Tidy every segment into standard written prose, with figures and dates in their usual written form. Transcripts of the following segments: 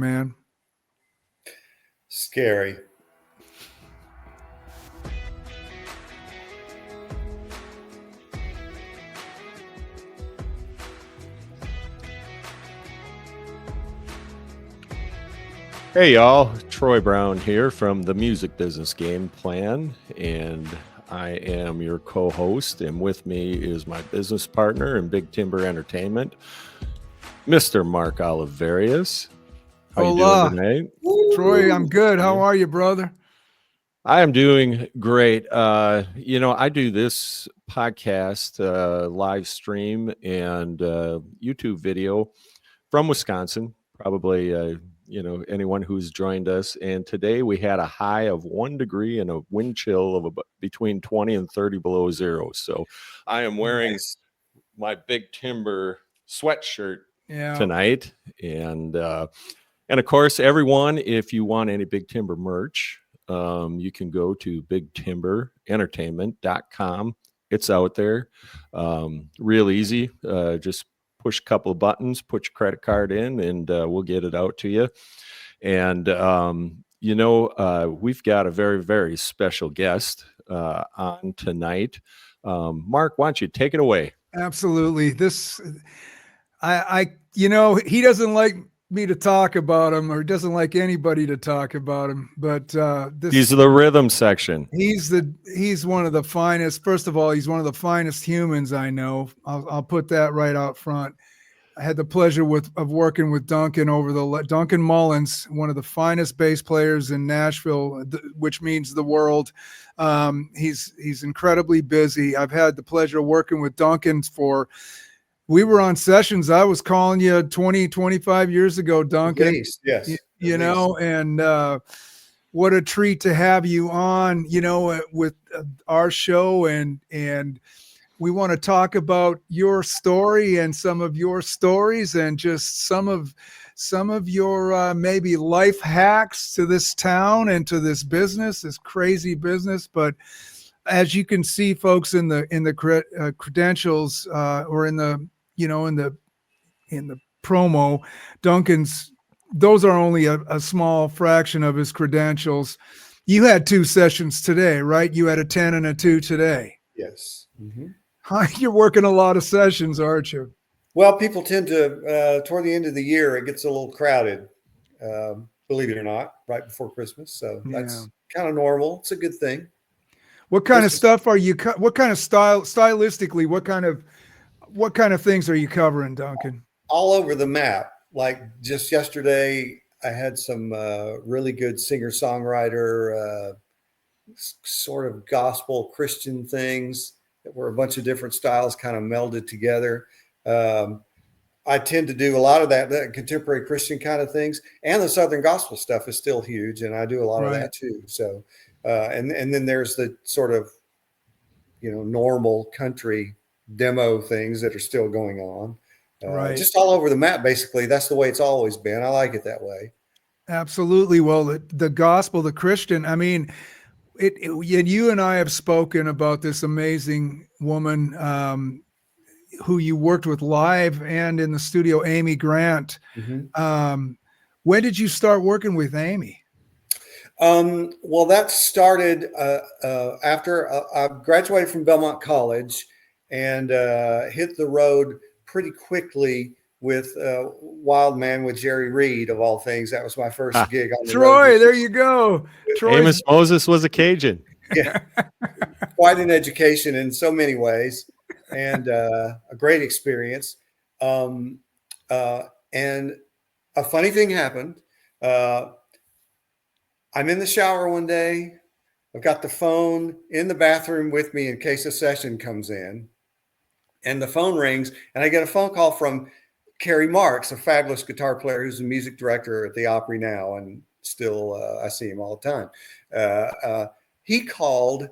man? Scary. Hey y'all, Troy Brown here from the Music Business Gameplan, and I am your co-host, and with me is my business partner in Big Timber Entertainment, Mr. Mark Oliverius. How you doing tonight? Troy, I'm good. How are you, brother? I am doing great. I do this podcast, live stream, and YouTube video from Wisconsin, probably anyone who's joined us. And today we had a high of 1 degree and a wind chill of about between 20 and 30 below zero. So I am wearing my Big Timber sweatshirt tonight. And of course, everyone, if you want any Big Timber merch, you can go to bigtimberentertainment.com. It's out there. Real easy. Just push a couple of buttons, put your credit card in, and we'll get it out to you. And, we've got a very, very special guest on tonight. Mark, why don't you take it away? Absolutely. He doesn't like me to talk about him, or doesn't like anybody to talk about him, but he's the rhythm section. He's one of the finest. First of all, he's one of the finest humans I know. I'll put that right out front. I had the pleasure of working with Duncan Duncan Mullins, one of the finest bass players in Nashville, which means the world. He's incredibly busy. I've had the pleasure of working with Duncan we were on sessions. I was calling you 20, 25 years ago, Duncan. Yes. And what a treat to have you on, with our show. And we want to talk about your story and some of your stories and just some of your maybe life hacks to this town and to this business, this crazy business. But as you can see, folks, in the credentials or in the promo, those are only a small fraction of his credentials. You had 2 sessions today, right? You had a 10 and a 2 today. Yes. Mm-hmm. You're working a lot of sessions, aren't you? Well, people tend to, toward the end of the year, it gets a little crowded, believe it or not, right before Christmas. So that's kind of normal. It's a good thing. What kind of stuff what kind of stylistically, what kind of things are you covering, Duncan? All over the map. Like just yesterday, I had some really good singer-songwriter, sort of gospel Christian things that were a bunch of different styles kind of melded together. I tend to do a lot of that contemporary Christian kind of things, and the Southern gospel stuff is still huge, and I do a lot of that too. So, and then there's the sort of, normal country demo things that are still going on. Just all over the map, basically. That's the way it's always been. I like it that way. Absolutely. Well, the gospel, the Christian, I mean, you and I have spoken about this amazing woman who you worked with live and in the studio, Amy Grant. Mm-hmm. When did you start working with Amy? Well, that started after I graduated from Belmont College and hit the road pretty quickly with Wild Man with Jerry Reed, of all things. That was my first gig on the Troy, road. there you go. Amos Moses was a Cajun. Yeah, quite an education in so many ways, and a great experience. And a funny thing happened. I'm in the shower one day. I've got the phone in the bathroom with me in case a session comes in. And the phone rings, and I get a phone call from Kerry Marx, a fabulous guitar player who's a music director at the Opry now, and still I see him all the time. He called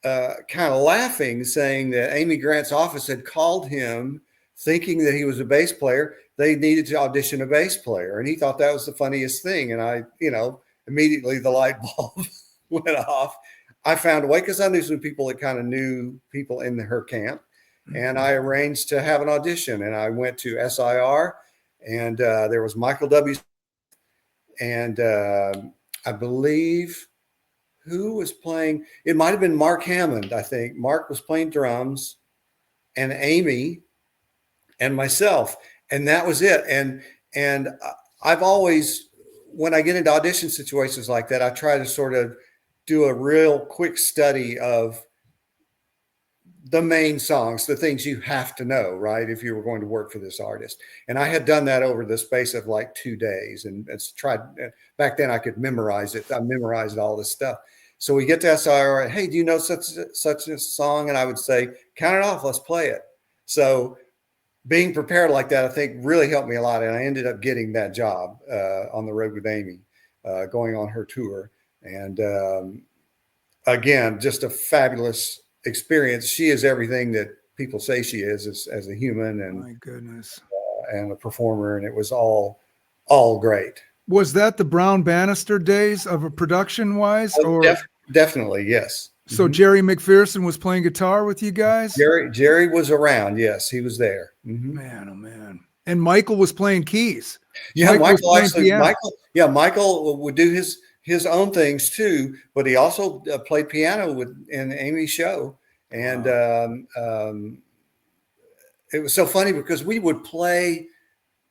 kind of laughing, saying that Amy Grant's office had called him thinking that he was a bass player. They needed to audition a bass player, and he thought that was the funniest thing. And I, immediately the light bulb went off. I found a way because I knew some people that kind of knew people in her camp. And I arranged to have an audition, and I went to SIR, and there was Michael W. I believe who was playing, it might have been Mark Hammond. I think Mark was playing drums, and Amy and myself, and that was it. And I've always, when I get into audition situations like that, I try to sort of do a real quick study of the main songs, the things you have to know, right, if you were going to work for this artist. And I had done that over the space of like 2 days, and it's tried. Back then I could memorize it. I memorized all this stuff. So we get to SIR, hey, do you know such a song? And I would say, count it off, let's play it. So being prepared like that, I think really helped me a lot. And I ended up getting that job on the road with Amy, going on her tour. And again, just a fabulous experience. She is everything that people say she is as a human, and my goodness, and a performer. And it was all great. Was that the Brown Bannister days of a production wise? Or definitely, yes. So Jerry McPherson was playing guitar with you guys? Jerry was around. Yes, he was there. Mm-hmm. Man, oh man. And Michael was playing keys. Yeah, Michael would do his own things too, but he also played piano in Amy's show. And it was so funny because we would play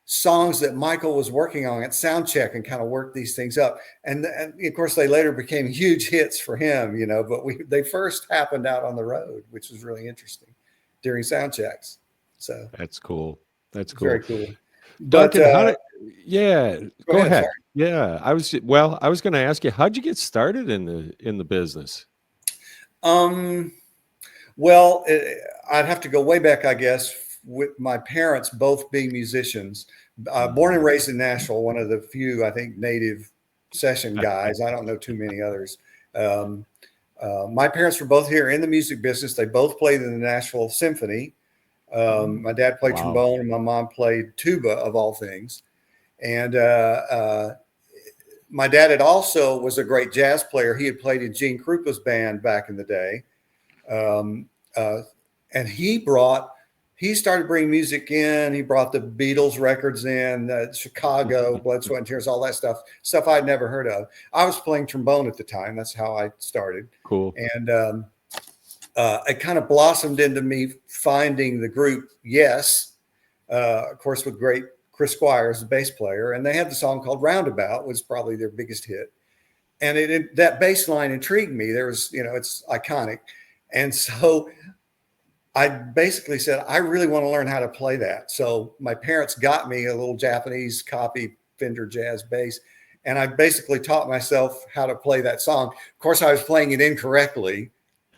songs that Michael was working on at sound check and kind of work these things up. And of course they later became huge hits for him, but they first happened out on the road, which was really interesting during sound checks. So that's cool. That's cool. Very cool. Duncan, but, go ahead. Sorry. Yeah. I was going to ask you, how'd you get started in the business? I'd have to go way back, I guess, with my parents both being musicians. Born and raised in Nashville, one of the few, I think, native session guys. I don't know too many others. My parents were both here in the music business. They both played in the Nashville Symphony. My dad played trombone, and my mom played tuba, of all things. And my dad was a great jazz player. He had played in Gene Krupa's band back in the day. And he started bringing music in. He brought the Beatles records in, Chicago, Blood, Sweat and Tears, all that stuff I'd never heard of. I was playing trombone at the time. That's how I started. Cool. And it kind of blossomed into me finding the group Yes, of course, with great Chris Squires, the bass player. And they had the song called Roundabout, was probably their biggest hit. And that bass line intrigued me. There was, it's iconic. And so I basically said, I really want to learn how to play that. So my parents got me a little Japanese copy Fender jazz bass, and I basically taught myself how to play that song. Of course, I was playing it incorrectly,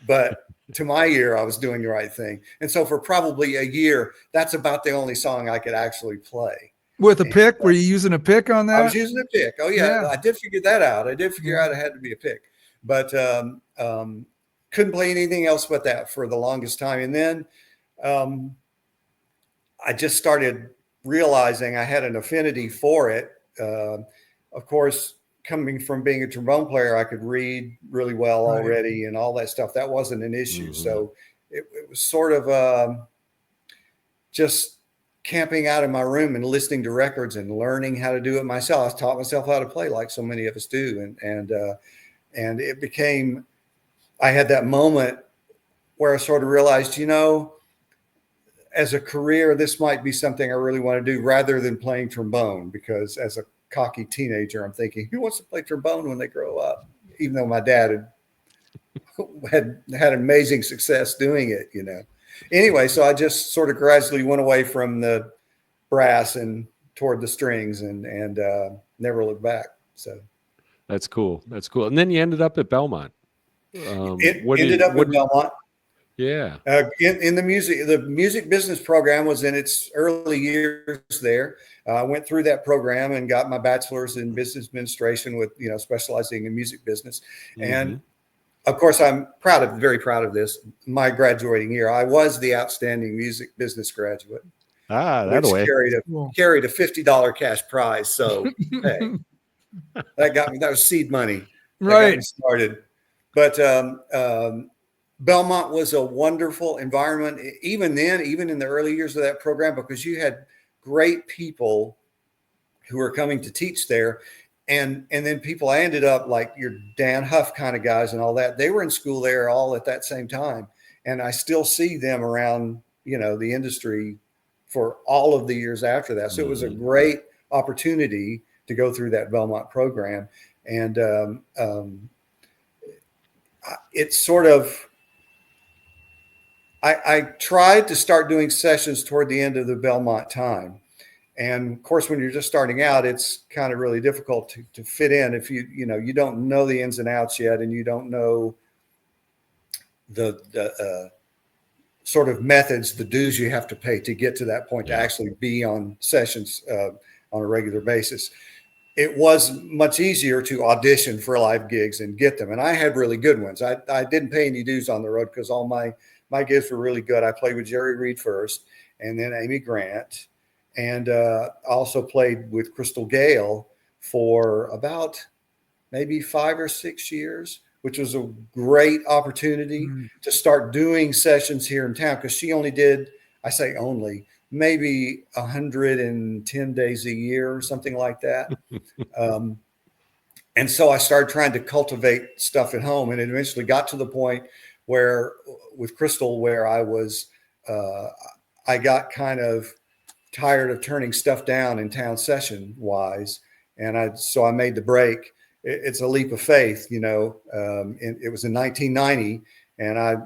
but to my ear, I was doing the right thing. And so for probably a year, that's about the only song I could actually play. With a pick? Were you using a pick on that? I was using a pick. Oh, yeah. I did figure that out. I did figure out it had to be a pick. But couldn't play anything else but that for the longest time. And then I just started realizing I had an affinity for it. Of course, coming from being a trombone player, I could read really well already and all that stuff. That wasn't an issue. Mm-hmm. So it was sort of just camping out in my room and listening to records and learning how to do it myself. I taught myself how to play like so many of us do. And it became, I had that moment where I sort of realized, as a career, this might be something I really want to do rather than playing trombone, because as a cocky teenager, I'm thinking, who wants to play trombone when they grow up? Even though my dad had amazing success doing it, Anyway, so I just sort of gradually went away from the brass and toward the strings and never looked back. So that's cool. That's cool. And then you ended up at Belmont. Ended up at Belmont. Yeah. In the music business program was in its early years there. I went through that program and got my bachelor's in business administration with, specializing in music business. Mm-hmm. And of course, I'm very proud of this. My graduating year, I was the outstanding music business graduate. That way. Carried a $50 cash prize. So, hey, that was seed money. That got me started. But Belmont was a wonderful environment, even then, even in the early years of that program, because you had great people who were coming to teach there. and then people, I ended up like your Dan Huff kind of guys and all that. They were in school there all at that same time. And I still see them around, the industry for all of the years after that. So it was a great opportunity to go through that Belmont program. And it's sort of, I tried to start doing sessions toward the end of the Belmont time. And of course, when you're just starting out, it's kind of really difficult to fit in if you don't know the ins and outs yet, and you don't know the sort of methods, the dues you have to pay to get to that point to actually be on sessions on a regular basis. It was much easier to audition for live gigs and get them. And I had really good ones. I didn't pay any dues on the road because all my gigs were really good. I played with Jerry Reed first, and then Amy Grant. And also played with Crystal Gale for about maybe 5 or 6 years, which was a great opportunity to start doing sessions here in town, because she only did, I say only, maybe 110 days a year or something like that. And so I started trying to cultivate stuff at home, and it eventually got to the point where with Crystal, where I got kind of tired of turning stuff down in town session wise. And so I made the break. It's a leap of faith, it was in 1990, and I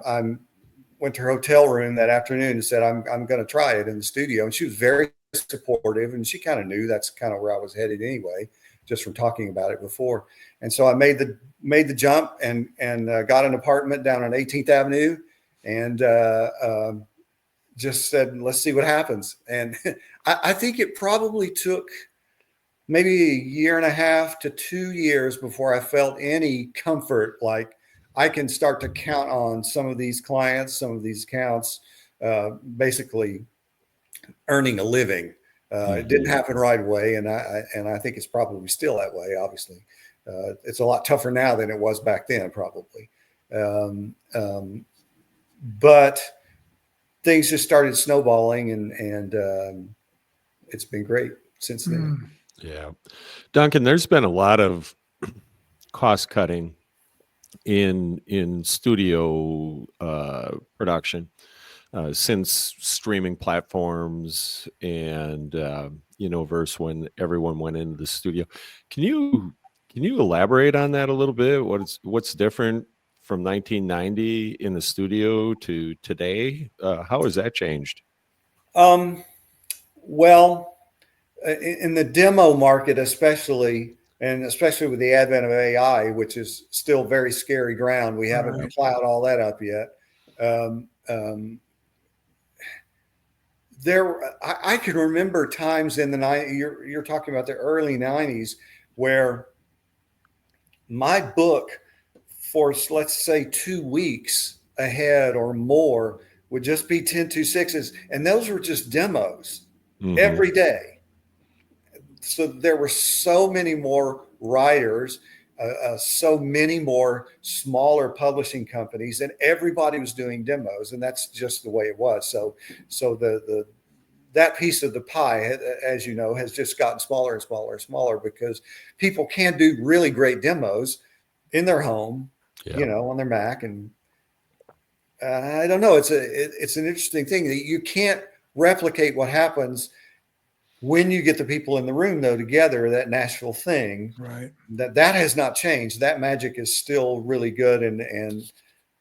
went to her hotel room that afternoon and said, I'm going to try it in the studio. And she was very supportive, and she kind of knew that's kind of where I was headed anyway, just from talking about it before. And so I made the jump and got an apartment down on 18th Avenue, and just said, let's see what happens. And I think it probably took maybe 1.5 to 2 years before I felt any comfort, like I can start to count on some of these clients, some of these accounts, basically earning a living. It didn't happen right away. And I think it's probably still that way. Obviously, it's a lot tougher now than it was back then, probably. But things just started snowballing, and it's been great since then. Yeah. Duncan, there's been a lot of cost cutting in studio production since streaming platforms and versus when everyone went into the studio. Can you elaborate on that a little bit? What's different from 1990 in the studio to today? How has that changed? Well, in the demo market, especially with the advent of AI, which is still very scary ground, we haven't plowed all that up yet. I can remember times in the you're talking about the early 90s, where my book for, let's say, 2 weeks ahead or more would just be 10-2-6s, and those were just demos every day. So there were so many more writers, so many more smaller publishing companies, and everybody was doing demos, and that's just the way it was. So that piece of the pie, as you know, has just gotten smaller and smaller and smaller, because people can do really great demos in their home, on their Mac, and I don't know. It's an interesting thing that you can't replicate what happens when you get the people in the room, though, together, that Nashville thing, right? That has not changed. That magic is still really good. And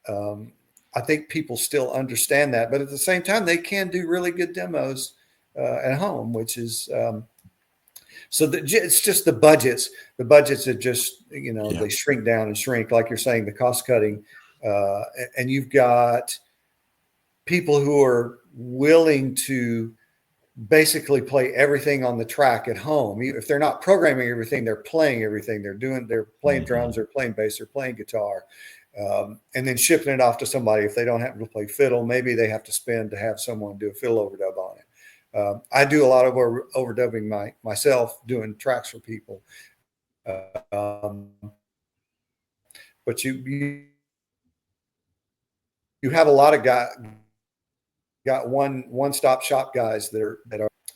I think people still understand that, but at the same time, they can do really good demos at home, which is, it's just the budgets are just, they shrink down and shrink, like you're saying, the cost cutting, and you've got people who are willing to basically play everything on the track at home. If they're not programming everything, they're playing everything. They're playing drums, they're playing bass, they're playing guitar, and then shipping it off to somebody. If they don't happen to play fiddle, maybe they have to spend to have someone do a fiddle overdub on it. I do a lot of overdubbing myself, doing tracks for people. But you have a lot of got one-stop shop guys that are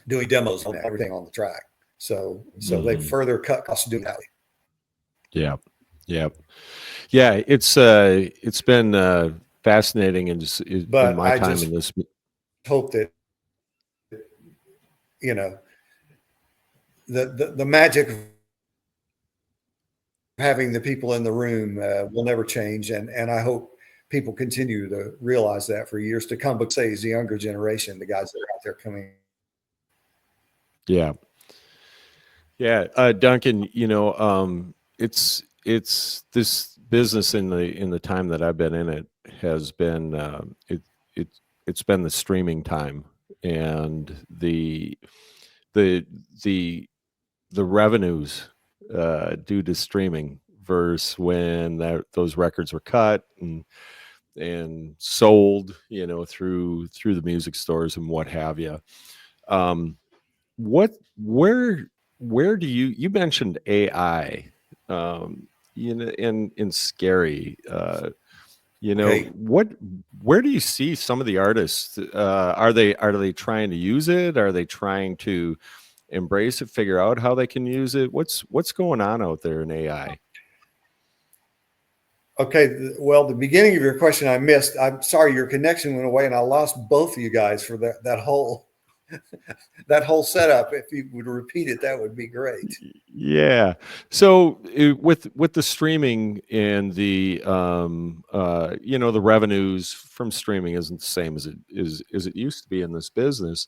doing demos on everything on the track. So they further cut costs doing that. Yeah. Yeah. Yeah. It's been fascinating in But my I time just in this. hope that, you know, the magic of having the people in the room will never change. And I hope people continue to realize that for years to come, but say is the younger generation, the guys that are out there coming. Yeah. Yeah. Duncan, it's this business in the time that I've been in it has been, it, it's been the streaming time, and the, the, the revenues, due to streaming versus when those records were cut and sold, through the music stores and what have you. Um, what where do you mentioned AI, in scary, Okay. where do you see some of the artists, are they trying to use it, are they trying to embrace it, figure out how they can use it, what's going on out there in AI? Okay. Well, the beginning of your question I missed. I'm sorry, your connection went away and I lost both of you guys for that whole that whole setup. If you would repeat it, that would be great. Yeah. So with the streaming and the revenues from streaming isn't the same as it used to be in this business,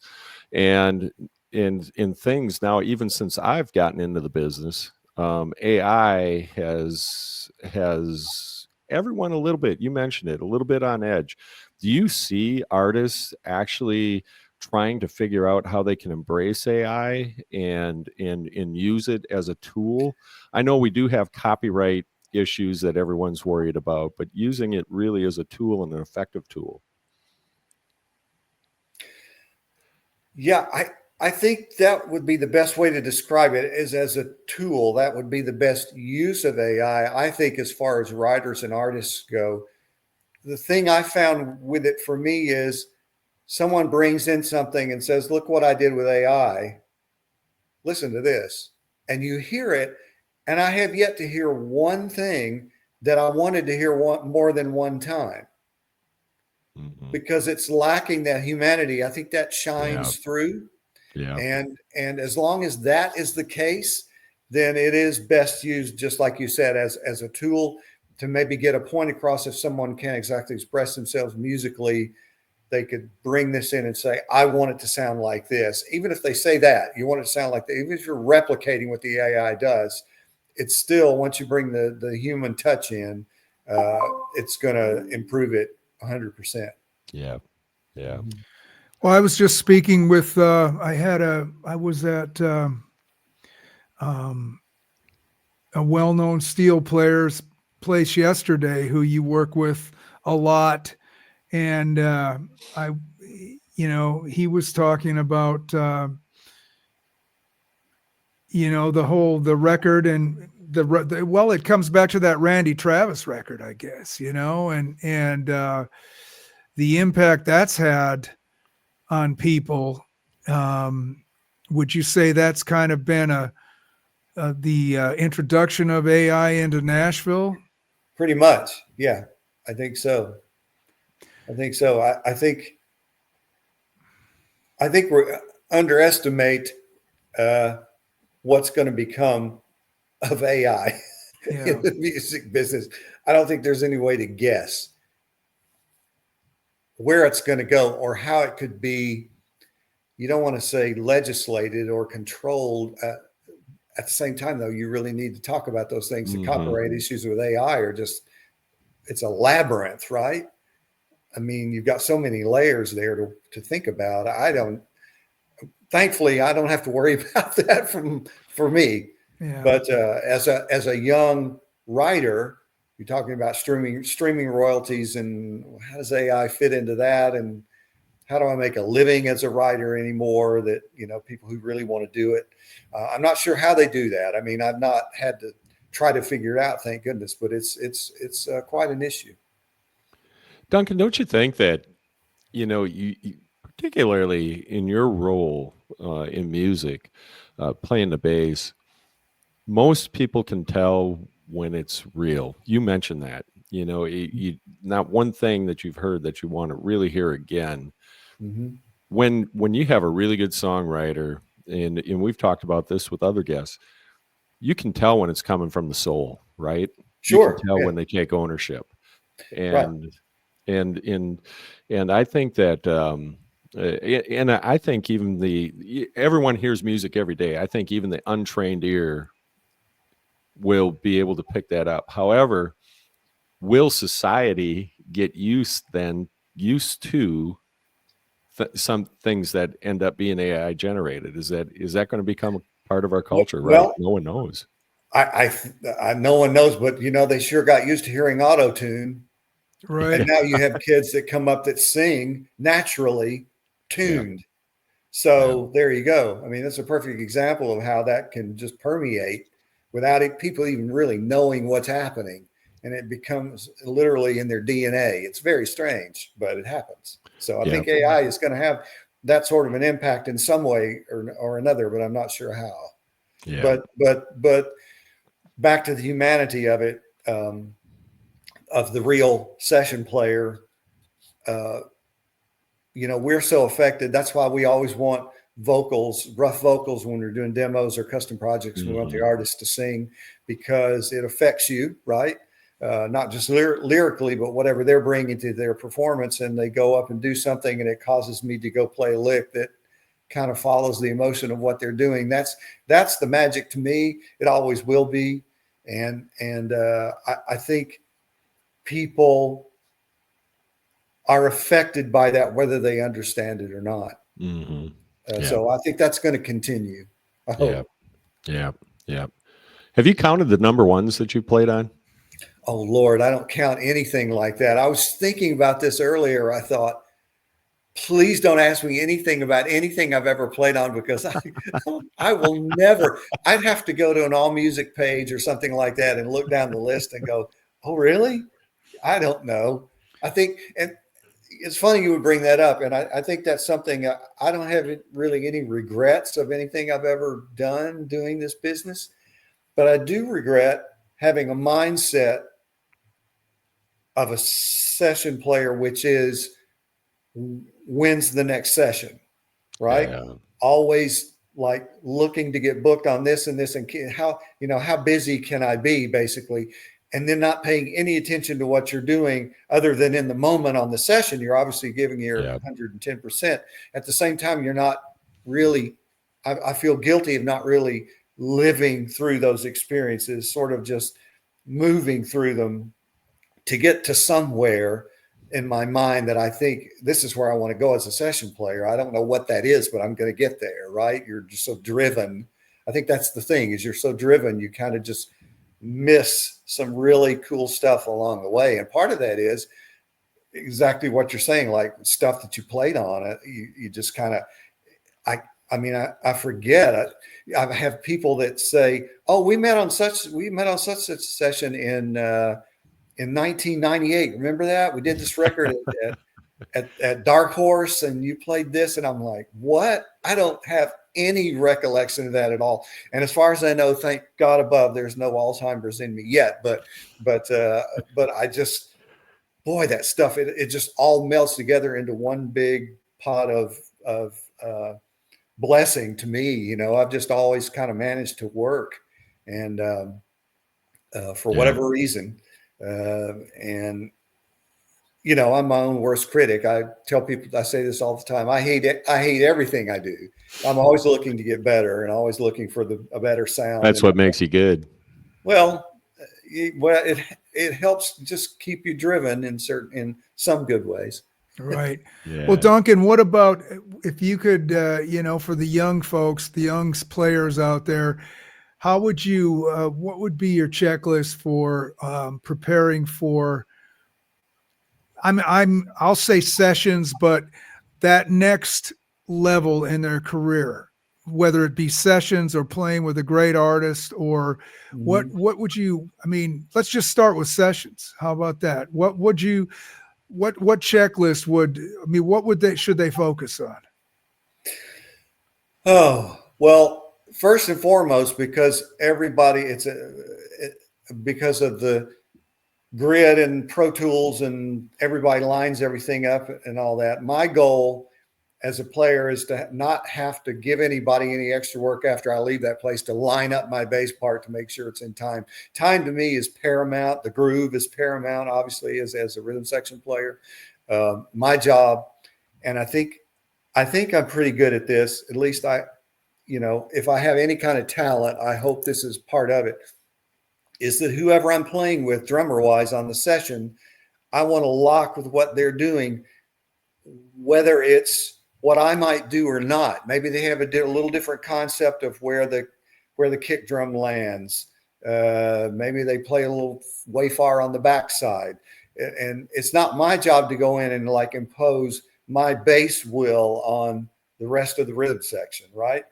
and in things now, even since I've gotten into the business, AI has everyone a little bit. You mentioned it, a little bit on edge. Do you see artists actually trying to figure out how they can embrace AI and use it as a tool? I know we do have copyright issues that everyone's worried about, but using it really as a tool and an effective tool. Yeah, I think that would be the best way to describe it is as a tool. That would be the best use of AI. I think as far as writers and artists go, the thing I found with it for me is someone brings in something and says, look what I did with AI. Listen to this. And you hear it. And I have yet to hear one thing that I wanted to hear more than one time Mm-hmm. because it's lacking that humanity. I think that Yeah. shines through. Yeah. And as long as that is the case, then it is best used, just like you said, as a tool to maybe get a point across. If someone can't exactly express themselves musically, they could bring this in and say, I want it to sound like this. Even if they say that, you want it to sound like that, even if you're replicating what the AI does, it's still, once you bring the human touch in, it's going to improve it 100%. Yeah. Yeah. Well, I was just speaking with, I was at a well-known steel player's place yesterday who you work with a lot. And he was talking about, the record and well, it comes back to that Randy Travis record, I guess, and the impact that's had on people. Would you say that's kind of been the introduction of AI into Nashville? Pretty much. Yeah, I think so. I think so. I think we underestimate what's going to become of AI in the music business. I don't think there's any way to guess where it's going to go or how it could be. You don't want to say legislated or controlled. At the same time, though, you really need to talk about those things. The copyright issues with AI are just, it's a labyrinth, right? I mean, you've got so many layers there to think about. Thankfully, I don't have to worry about that for me. Yeah. But as a young writer, you're talking about streaming royalties and how does AI fit into that? And how do I make a living as a writer anymore that, people who really want to do it? I'm not sure how they do that. I mean, I've not had to try to figure it out, thank goodness, but it's quite an issue. Duncan, don't you think that, you particularly in your role in music, playing the bass, most people can tell when it's real. You mentioned that, not one thing that you've heard that you want to really hear again. Mm-hmm. When you have a really good songwriter, and we've talked about this with other guests, you can tell when it's coming from the soul, right? Sure. You can tell Yeah. when they take ownership. Right. And I think that and I think even everyone hears music every day. I think even the untrained ear will be able to pick that up. However, will society get used to some things that end up being AI generated? Is that going to become a part of our culture? Right? Well, No one knows. I no one knows, but they sure got used to hearing auto tune. Right. And now you have kids that come up that sing naturally tuned. So there you go. I mean, that's a perfect example of how that can just permeate without people even really knowing what's happening. And it becomes literally in their DNA. It's very strange, but it happens. So I think AI is going to have that sort of an impact in some way or another, but I'm not sure how. Yeah. But back to the humanity of it, of the real session player, we're so affected. That's why we always want rough vocals when we're doing demos or custom projects. We want the artist to sing because it affects you, right? Not just lyrically, but whatever they're bringing to their performance, and they go up and do something and it causes me to go play a lick that kind of follows the emotion of what they're doing. That's the magic to me. It always will be. And I think people are affected by that, whether they understand it or not. So I think that's going to continue. I hope. Yeah. Have you counted the number ones that you played on? Oh, Lord, I don't count anything like that. I was thinking about this earlier. I thought, please don't ask me anything about anything I've ever played on, because I will never. I'd have to go to an all music page or something like that and look down the list and go, oh, really? I don't know. I think, and it's funny you would bring that up. And I think that's something I don't have really any regrets of anything I've ever done doing this business, but I do regret having a mindset of a session player, which is when's the next session, right? Yeah. Always like looking to get booked on this and this, and how busy can I be, basically, and then not paying any attention to what you're doing other than in the moment on the session. You're obviously giving your 110%. At the same time, you're not really, I feel guilty of not really living through those experiences, sort of just moving through them to get to somewhere in my mind that I think this is where I want to go as a session player. I don't know what that is, but I'm going to get there, right? You're just so driven. I think that's the thing, is you're so driven, you kind of just miss some really cool stuff along the way. And part of that is exactly what you're saying, like stuff that you played on. You just kind of, I forget. I have people that say, "Oh, we met on such a session in 1998. Remember that? We did this record at Dark Horse, and you played this." And I'm like, "What? I don't have any recollection of that at all." And as far as I know, thank God above, there's no Alzheimer's in me yet. But I just, boy, that stuff, it just all melts together into one big pot of blessing to me. I've just always kind of managed to work, and for whatever reason, and I'm my own worst critic. I tell people, I say this all the time. I hate everything I do. I'm always looking to get better and always looking for a better sound. That's what makes you good. Well, it helps just keep you driven in some good ways. Right. Yeah. Well, Duncan, what about if you could, for the young folks, the young players out there, how would you, what would be your checklist for preparing for, I'll say sessions, but that next level in their career, whether it be sessions or playing with a great artist, or what would you, let's just start with sessions. How about that? What checklist should they focus on? Oh, well, first and foremost, because everybody, because of the grid and Pro Tools and everybody lines everything up and all that. My goal as a player is to not have to give anybody any extra work after I leave that place to line up my bass part to make sure it's in time. Time to me is paramount. The groove is paramount, obviously, as a rhythm section player. My job, and I think I'm pretty good at this. At least if I have any kind of talent, I hope this is part of it, is that whoever I'm playing with drummer wise on the session, I want to lock with what they're doing, whether it's what I might do or not. Maybe they have a little different concept of where the kick drum lands. Maybe they play a little way far on the backside. And it's not my job to go in and like impose my bass will on the rest of the rhythm section, right?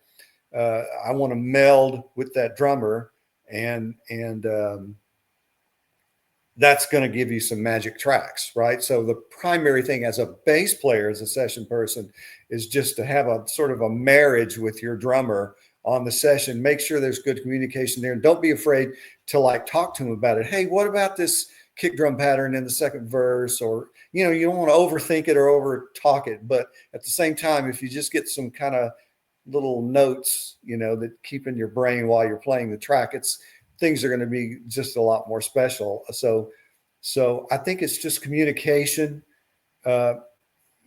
I want to meld with that drummer, and that's going to give you some magic tracks, right? So the primary thing as a bass player, as a session person, is just to have a sort of a marriage with your drummer on the session. Make sure there's good communication there, and don't be afraid to like talk to him about it. Hey, what about this kick drum pattern in the second verse? Or, you don't want to overthink it or over talk it, but at the same time, if you just get some kind of little notes, that keep in your brain while you're playing the track, things are going to be just a lot more special. So I think it's just communication,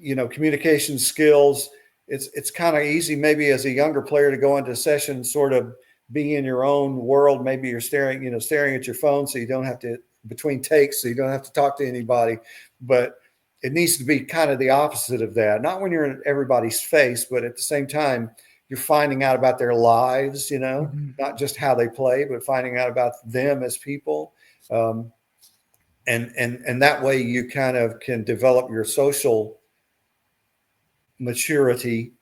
communication skills. It's kind of easy maybe as a younger player to go into a session, sort of be in your own world. Maybe you're staring at your phone, so you don't have to, between takes, so you don't have to talk to anybody. But it needs to be kind of the opposite of that. Not when you're in everybody's face, but at the same time, you're finding out about their lives, not just how they play, but finding out about them as people. And that way you kind of can develop your social maturity.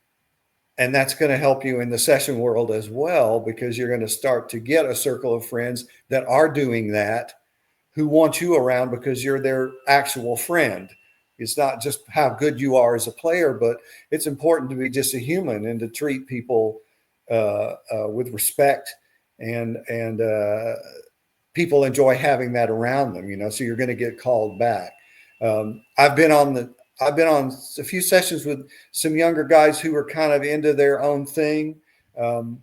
And that's going to help you in the session world as well, because you're going to start to get a circle of friends that are doing that, who want you around because you're their actual friend. It's not just how good you are as a player, but it's important to be just a human and to treat people with respect, and people enjoy having that around them, so you're going to get called back. I've been on a few sessions with some younger guys who were kind of into their own thing, kind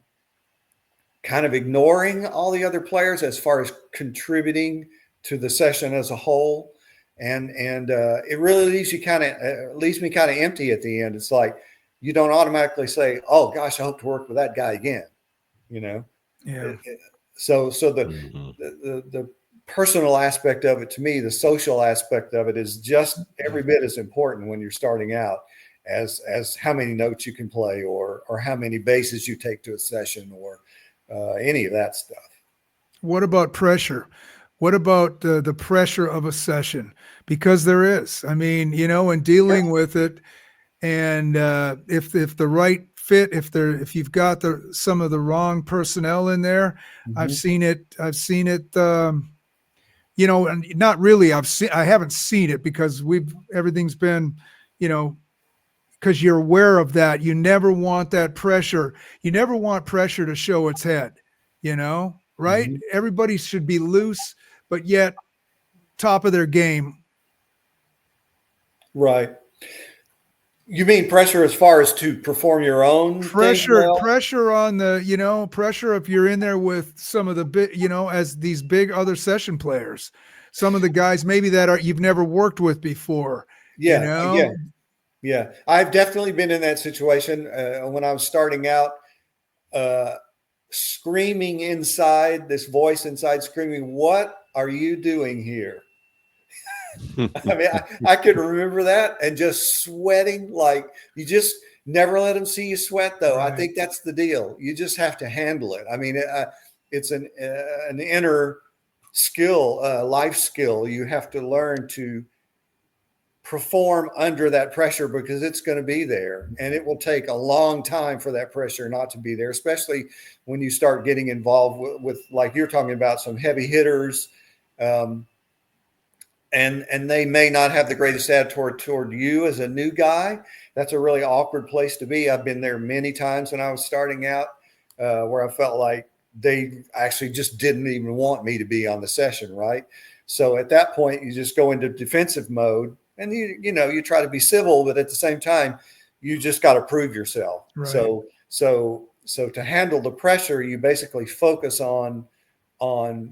of ignoring all the other players as far as contributing to the session as a whole. And it really leaves me kind of empty at the end. It's like you don't automatically say, "Oh gosh, I hope to work with that guy again," Yeah. So the personal aspect of it, to me, the social aspect of it, is just every bit as important when you're starting out as how many notes you can play, or how many basses you take to a session, or any of that stuff. What about pressure? What about the pressure of a session? Because there is, in dealing with it, and if the right fit, if you've got some of the wrong personnel in there, Mm-hmm. I've seen it. And not really. I haven't seen it because everything's been, because you're aware of that. You never want that pressure. You never want pressure to show its head. Right? Mm-hmm. Everybody should be loose, but yet top of their game. Right. You mean pressure as far as to perform your own pressure thing well? Pressure on the pressure if you're in there with some of the big, as these big other session players, some of the guys maybe that you've never worked with before. Yeah. I've definitely been in that situation when I was starting out, screaming inside, this voice inside screaming, "What are you doing here?" I could remember that, and just sweating. Like, you just never let them see you sweat, though. Right. I think that's the deal. You just have to handle it. It's an inner skill, life skill. You have to learn to perform under that pressure, because it's going to be there, and it will take a long time for that pressure not to be there, especially when you start getting involved with like you're talking about, some heavy hitters. And they may not have the greatest attitude toward you as a new guy. That's a really awkward place to be. I've been there many times when I was starting out, where I felt like they actually just didn't even want me to be on the session, right? So at that point, you just go into defensive mode, and you try to be civil, but at the same time, you just got to prove yourself. Right. So to handle the pressure, you basically focus on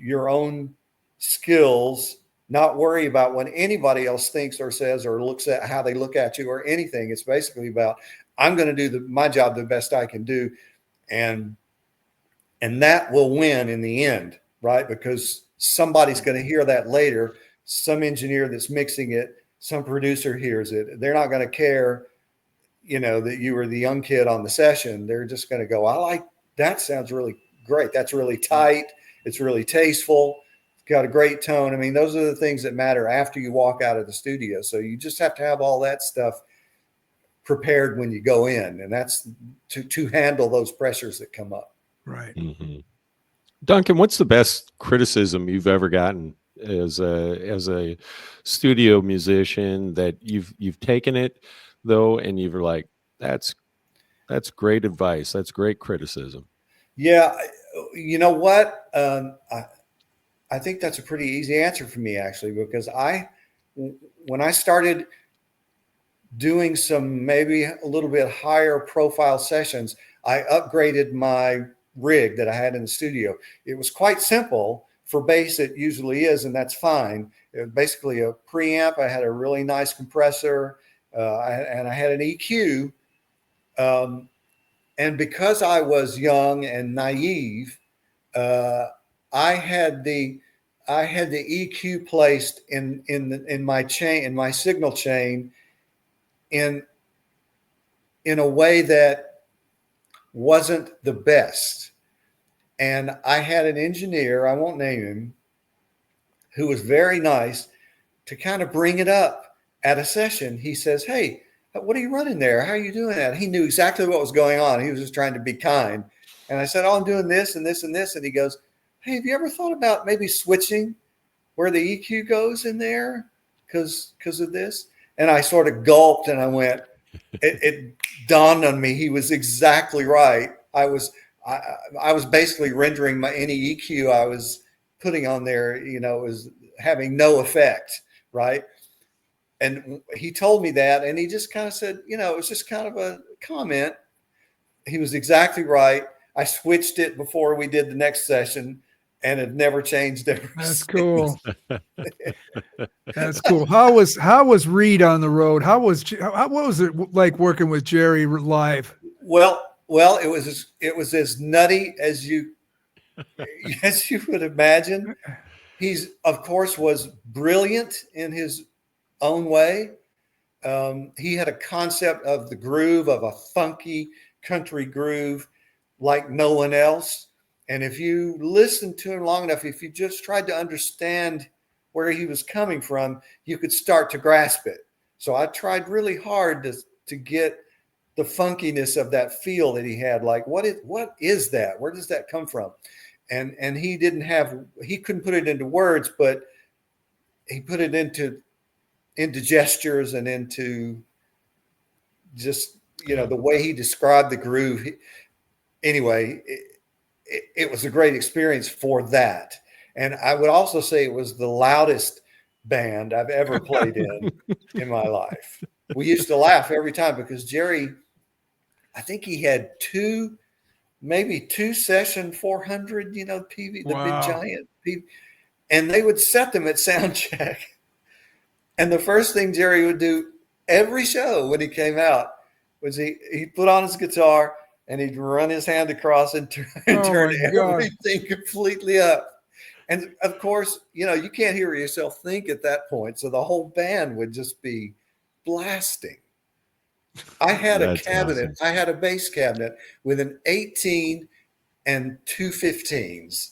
your own skills, not worry about what anybody else thinks or says or looks at, how they look at you or anything. It's basically about, I'm going to do my job the best I can do. And that will win in the end, right? Because somebody's going to hear that later. Some engineer that's mixing it, some producer hears it. They're not going to care, that you were the young kid on the session. They're just going to go, that sounds really great. That's really tight. It's really tasteful. It's got a great tone. I mean, those are the things that matter after you walk out of the studio. So you just have to have all that stuff prepared when you go in, and that's to handle those pressures that come up. Right. Mm-hmm. Duncan, what's the best criticism you've ever gotten as a studio musician that you've taken it though, and you've like, that's great advice. That's great criticism. Yeah. You know what? I think that's a pretty easy answer for me, actually, because when I started doing some maybe a little bit higher profile sessions, I upgraded my rig that I had in the studio. It was quite simple for bass. It usually is, and that's fine. It was basically a preamp. I had a really nice compressor, and I had an EQ. And because I was young and naive, I had the EQ placed in my signal chain in a way that wasn't the best. And I had an engineer, I won't name him, who was very nice to kind of bring it up at a session. He says, "Hey, what are you running there? How are you doing that?" He knew exactly what was going on. He was just trying to be kind. And I said, "Oh, I'm doing this and this and this." And he goes, "Hey, have you ever thought about maybe switching where the EQ goes in there because of this?" And I sort of gulped, and I went, it dawned on me, he was exactly right. I was basically rendering any EQ I was putting on there, was having no effect, right? And he told me that, and he just kind of said, it was just kind of a comment. He was exactly right. I switched it before we did the next session, and it never changed ever That's since. cool. That's cool. How was Reed on the road? What was it like working with Jerry live? Well, it was as nutty as you would imagine. He's, of course, was brilliant in his own way. He had a concept of the groove, of a funky country groove like no one else. And if you listened to him long enough, if you just tried to understand where he was coming from, you could start to grasp it. So I tried really hard to get the funkiness of that feel that he had. Like, what is that? Where does that come from? And he couldn't put it into words, but he put it into gestures and into just, the way he described the groove. Anyway, it was a great experience for that. And I would also say it was the loudest band I've ever played in my life. We used to laugh every time because Jerry, I think he had maybe two session 400, PV, the big giant PV, and they would set them at sound check. And the first thing Jerry would do every show when he came out was he'd put on his guitar and he'd run his hand across and turn everything completely up. And of course, you can't hear yourself think at that point. So the whole band would just be blasting. I had a cabinet. Awesome. I had a bass cabinet with an 18 and two 15s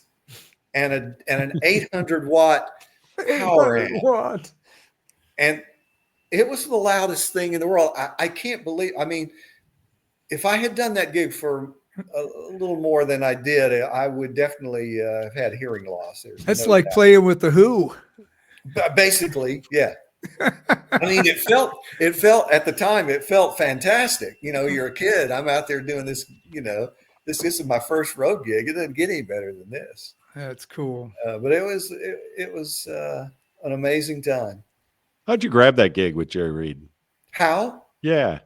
and an 800 watt power amp. And it was the loudest thing in the world. I can't believe, if I had done that gig for a little more than I did, I would definitely have had hearing loss. That's no like doubt. Playing with the Who. Basically, yeah. It felt at the time, it felt fantastic. You're a kid. I'm out there doing this, this is my first road gig. It doesn't get any better than this. That's cool. But it was an amazing time. How'd you grab that gig with Jerry Reed? How? Yeah.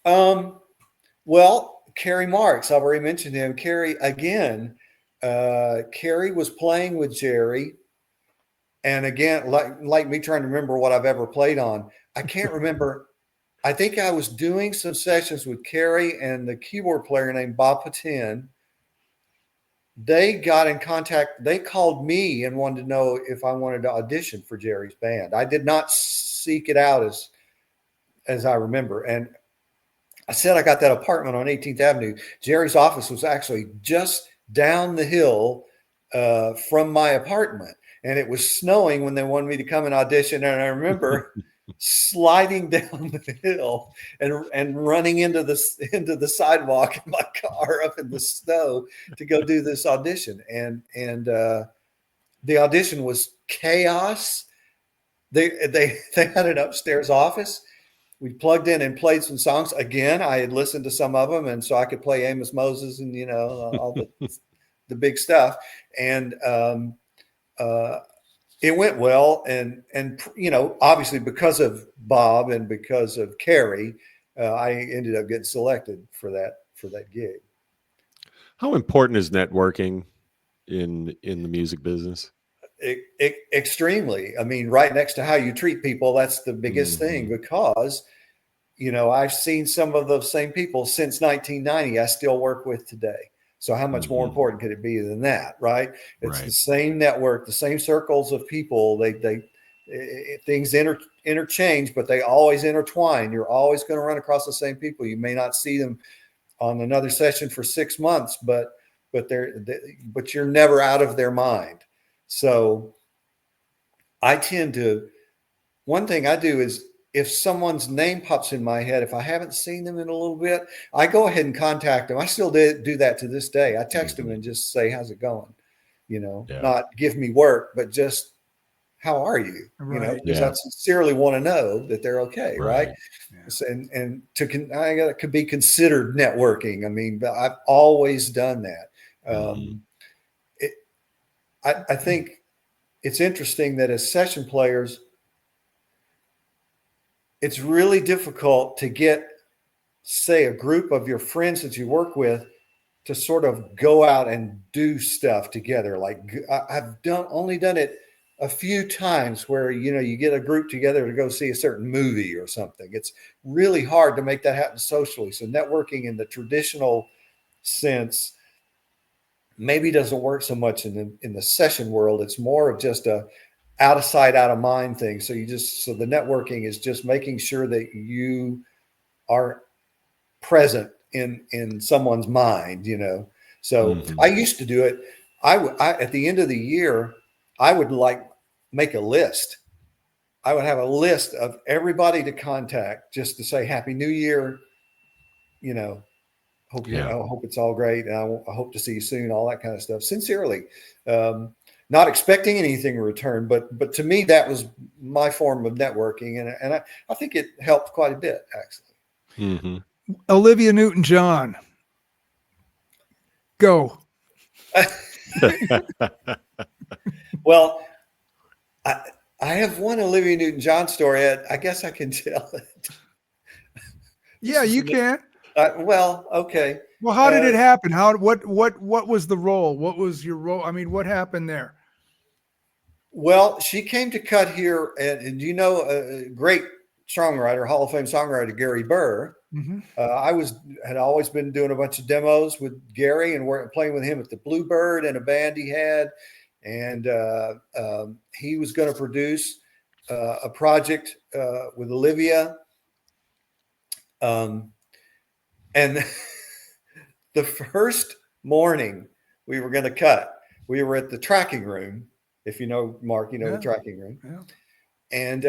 Well, Kerry Marx, I've already mentioned him. Kerry, again, Kerry was playing with Jerry. And again, like me trying to remember what I've ever played on, I can't remember. I think I was doing some sessions with Kerry and the keyboard player named Bob Patin. They got in contact. They called me and wanted to know if I wanted to audition for Jerry's band. I did not seek it out as I remember. And I said I got that apartment on 18th Avenue. Jerry's office was actually just down the hill from my apartment. And it was snowing when they wanted me to come and audition. And I remember sliding down the hill and running into the sidewalk in my car up in the snow to go do this audition. And the audition was chaos. They had an upstairs office. We plugged in and played some songs. Again, I had listened to some of them, and so I could play Amos Moses and all the big stuff. And it went well, and obviously because of Bob and because of Kerry, I ended up getting selected for that gig. How important is networking in the music business? Extremely. I mean, right next to how you treat people, that's the biggest thing, because I've seen some of those same people since 1990 I still work with today. So how much more important could it be than that, right? It's right. The same network, the same circles of people. Things interchange, but they always intertwine. You're always going to run across the same people. You may not see them on another session for 6 months, but you're never out of their mind. So one thing I do is, if someone's name pops in my head, if I haven't seen them in a little bit, I go ahead and contact them. I still do that to this day. I text them and just say, how's it going? Not give me work, but just, how are you? Right. Because I sincerely want to know that they're okay. Right. Yeah. And it could be considered networking. I mean, but I've always done that. I think it's interesting that as session players, it's really difficult to get, say, a group of your friends that you work with to sort of go out and do stuff together. Like, I've only done it a few times where, you get a group together to go see a certain movie or something. It's really hard to make that happen socially. So networking in the traditional sense maybe doesn't work so much in the session world. It's more of just a out of sight, out of mind thing. So the networking is just making sure that you are present in someone's mind, So I used to do it. I at the end of the year, I would make a list. I would have a list of everybody to contact just to say Happy New Year, hope it's all great. And I hope to see you soon, all that kind of stuff. Sincerely. Not expecting anything in return, but to me, that was my form of networking. And I think it helped quite a bit, actually. Olivia Newton-John. Go. Well, I have one Olivia Newton-John story. I guess I can tell it. Yeah, you can. Well, okay. Well, how did it happen? What was the role? What was your role? I mean, what happened there? Well, she came to cut here, and a great songwriter, Hall of Fame songwriter, Gary Burr. I had always been doing a bunch of demos with Gary and playing with him at the Bluebird and a band he had. And he was going to produce a project with Olivia. And the first morning we were going to cut, we were at the tracking room. If you know, Mark, the tracking room. Yeah. And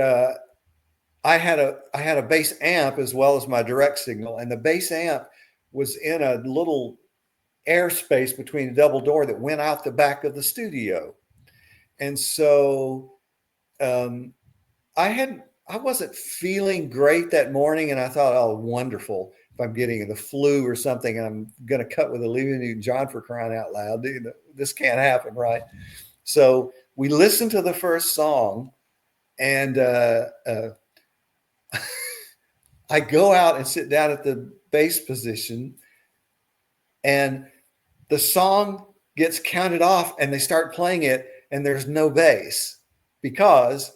I had a bass amp as well as my direct signal, and the bass amp was in a little airspace between a double door that went out the back of the studio. And so I wasn't feeling great that morning, and I thought, oh, wonderful. if I'm getting the flu or something, and I'm going to cut with Olivia Newton-John for crying out loud. This can't happen, right? So we listened to the first song, and I go out and sit down at the bass position, and the song gets counted off, and they start playing it, and there's no bass, because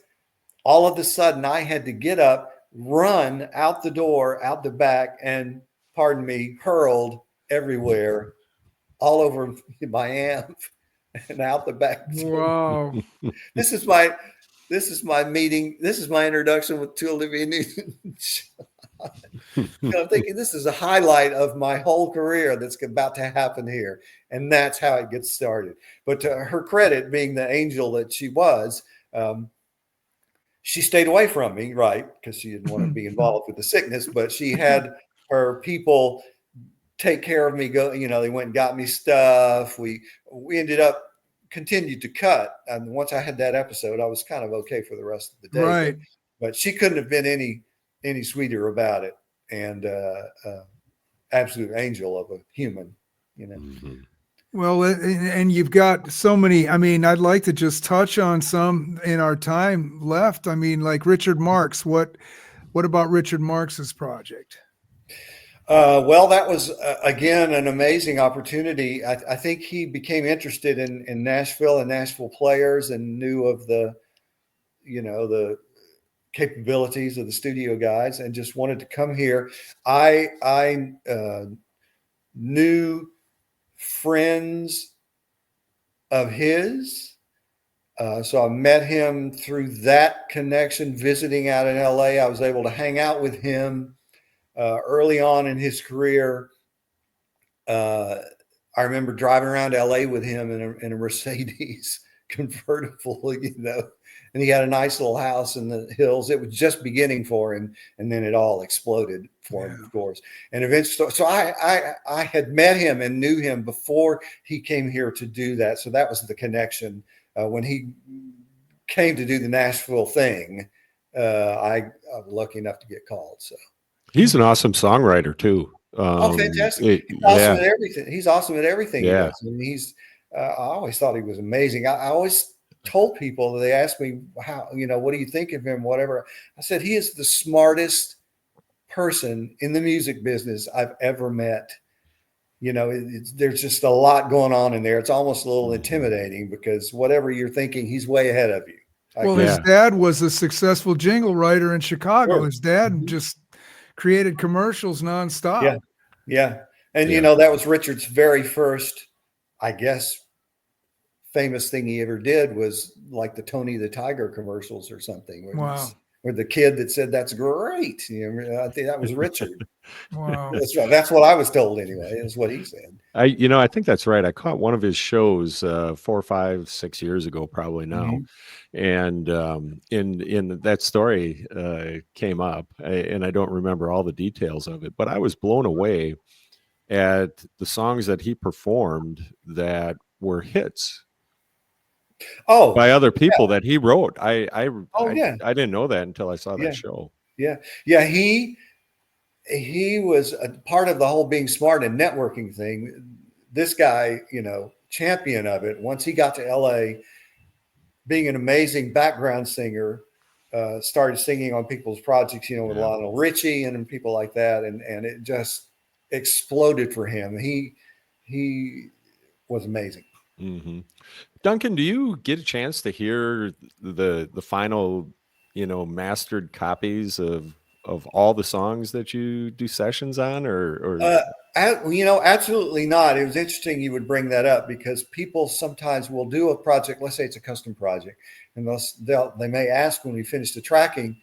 all of a sudden I had to get up, run out the door, out the back, and pardon me, hurled everywhere, all over my amp and out the back door. Wow. This is my meeting. This is my introduction to Olivia Newton-John. I'm thinking this is a highlight of my whole career that's about to happen here. And that's how it gets started. But to her credit, being the angel that she was, she stayed away from me, right? Because she didn't want to be involved with the sickness, but she had her people take care of me. They went and got me stuff. We ended up continued to cut. And once I had that episode, I was kind of okay for the rest of the day. Right. But she couldn't have been any sweeter about it. And absolute angel of a human, Mm-hmm. Well, and you've got so many. I mean, I'd like to just touch on some in our time left. I mean, like Richard Marx. What about Richard Marx's project? Well, that was again an amazing opportunity. I think he became interested in Nashville and Nashville players, and knew of the capabilities of the studio guys, and just wanted to come here. I knew friends of his, so I met him through that connection. Visiting out in LA, I was able to hang out with him early on in his career. I remember driving around LA with him in a Mercedes convertible, and he had a nice little house in the hills. It was just beginning for him, and then it all exploded for him, of course. And eventually, so I had met him and knew him before he came here to do that. So that was the connection. When he came to do the Nashville thing, I was lucky enough to get called. So He's an awesome songwriter too. Fantastic! He's awesome at everything. He's awesome at everything. Yeah. He does. And I always thought he was amazing. I always told people, they asked me how, what do you think of him, whatever. I said, he is the smartest person in the music business I've ever met. There's just a lot going on in there. It's almost a little intimidating, because whatever you're thinking, he's way ahead of you. Well, his dad was a successful jingle writer in Chicago. Sure. His dad just created commercials nonstop. Yeah. And, that was Richard's very first, I guess, famous thing he ever did, was like the Tony the Tiger commercials or something. Wow. Where the kid that said, "That's great." I think that was Richard. Wow. That's what I was told anyway, is what he said. I think that's right. I caught one of his shows 4 or 5, 6 years ago, probably now. And in that story came up, and I don't remember all the details of it, but I was blown away at the songs that he performed that were hits by other people that he wrote. I didn't know that until I saw that show. Yeah. He was a part of the whole being smart and networking thing. This guy, champion of it. Once he got to LA, being an amazing background singer, started singing on people's projects, with Lionel Richie and people like that. And it just exploded for him. He was amazing. Mm-hmm. Duncan, do you get a chance to hear the final, mastered copies of all the songs that you do sessions on, or absolutely not. It was interesting you would bring that up, because people sometimes will do a project. Let's say it's a custom project, and they may ask when we finish the tracking,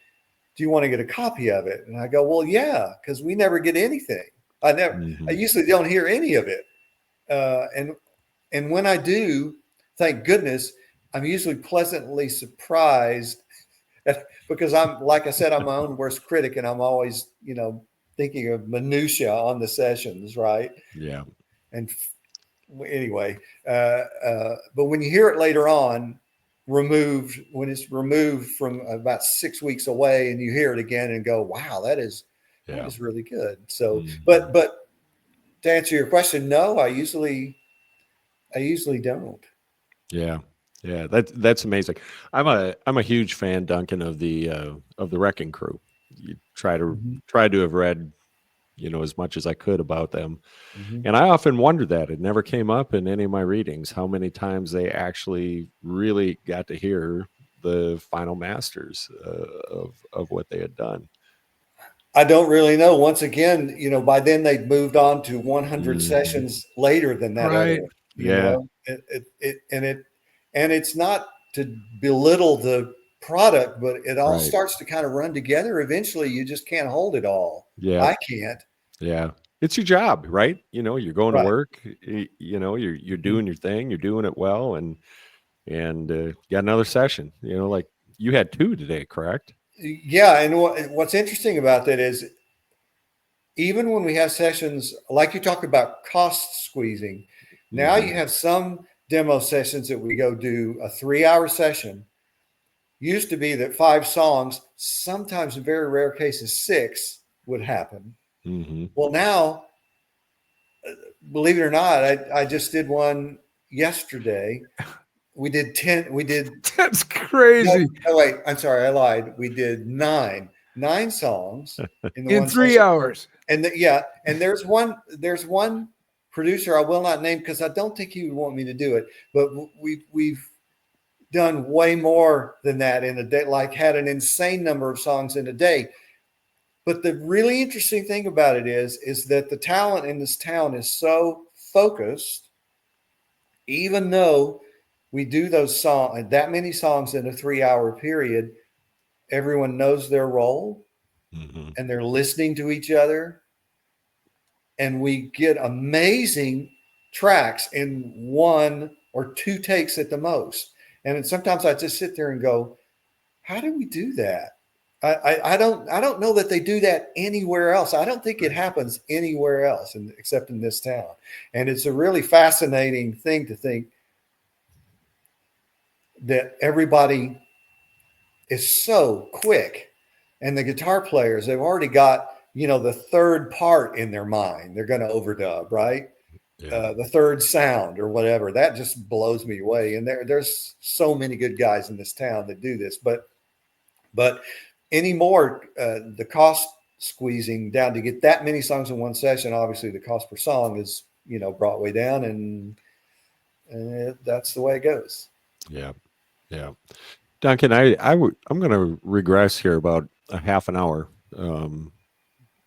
"Do you want to get a copy of it?" And I go, "Well, yeah," because we never get anything. I usually don't hear any of it, and when I do, thank goodness, I'm usually pleasantly surprised, because like I said, I'm my own worst critic, and I'm always, thinking of minutia on the sessions, right? Yeah. And anyway, but when you hear it later on, when it's removed from about 6 weeks away, and you hear it again and go, "Wow, that is Yeah. That is really good. So, Mhm. but to answer your question, no, I usually don't. Yeah. Yeah. That's amazing. I'm a huge fan, Duncan, of the Wrecking Crew. You try to have read, as much as I could about them. Mhm. And I often wondered that. It never came up in any of my readings how many times they actually really got to hear the final masters of what they had done. I don't really know. Once again, by then they'd moved on to 100 Mhm. sessions later than that Right. other, Yeah. and it's not to belittle the product, but it all Right. starts to kind of run together. Eventually, you just can't hold it all. Yeah. I can't. Yeah. It's your job, right? You're going to Right. work, you're doing your thing, you're doing it well, and you got another session, like you had 2 today, correct? Yeah, and what's interesting about that is even when we have sessions like you talk about cost squeezing, now Mhm. you have some demo sessions that we go do a 3-hour session. Used to be that 5 songs, sometimes in very rare cases 6 would happen. Mhm. Well, now, believe it or not, I just did one yesterday. We did 10. We did That's no, crazy. no, wait. I'm sorry, I lied. We did nine songs in the In one 3 session. hours. And and there's one producer I will not name because I don't think he would want me to do it. But we've done way more than that in a day. Like had an insane number of songs in a day. But the really interesting thing about it is that the talent in this town is so focused, even though we do that many songs in a 3-hour period, everyone knows their role Mhm. and they're listening to each other. And we get amazing tracks in 1 or 2 takes at the most. And then sometimes I just sit there and go, how do we do that? I don't know that they do that anywhere else. I don't think it happens anywhere else except in this town. And it's a really fascinating thing to think that everybody is so quick. And the guitar players, they've already got, the third part in their mind. They're going to overdub, right? Yeah. The third sound or whatever. That just blows me away. And there's so many good guys in this town that do this. But anymore, the cost squeezing down to get that many songs in one session, obviously the cost per song is, brought way down, and that's the way it goes. Yeah. Yeah. Duncan, I'm going to regress here about a half an hour.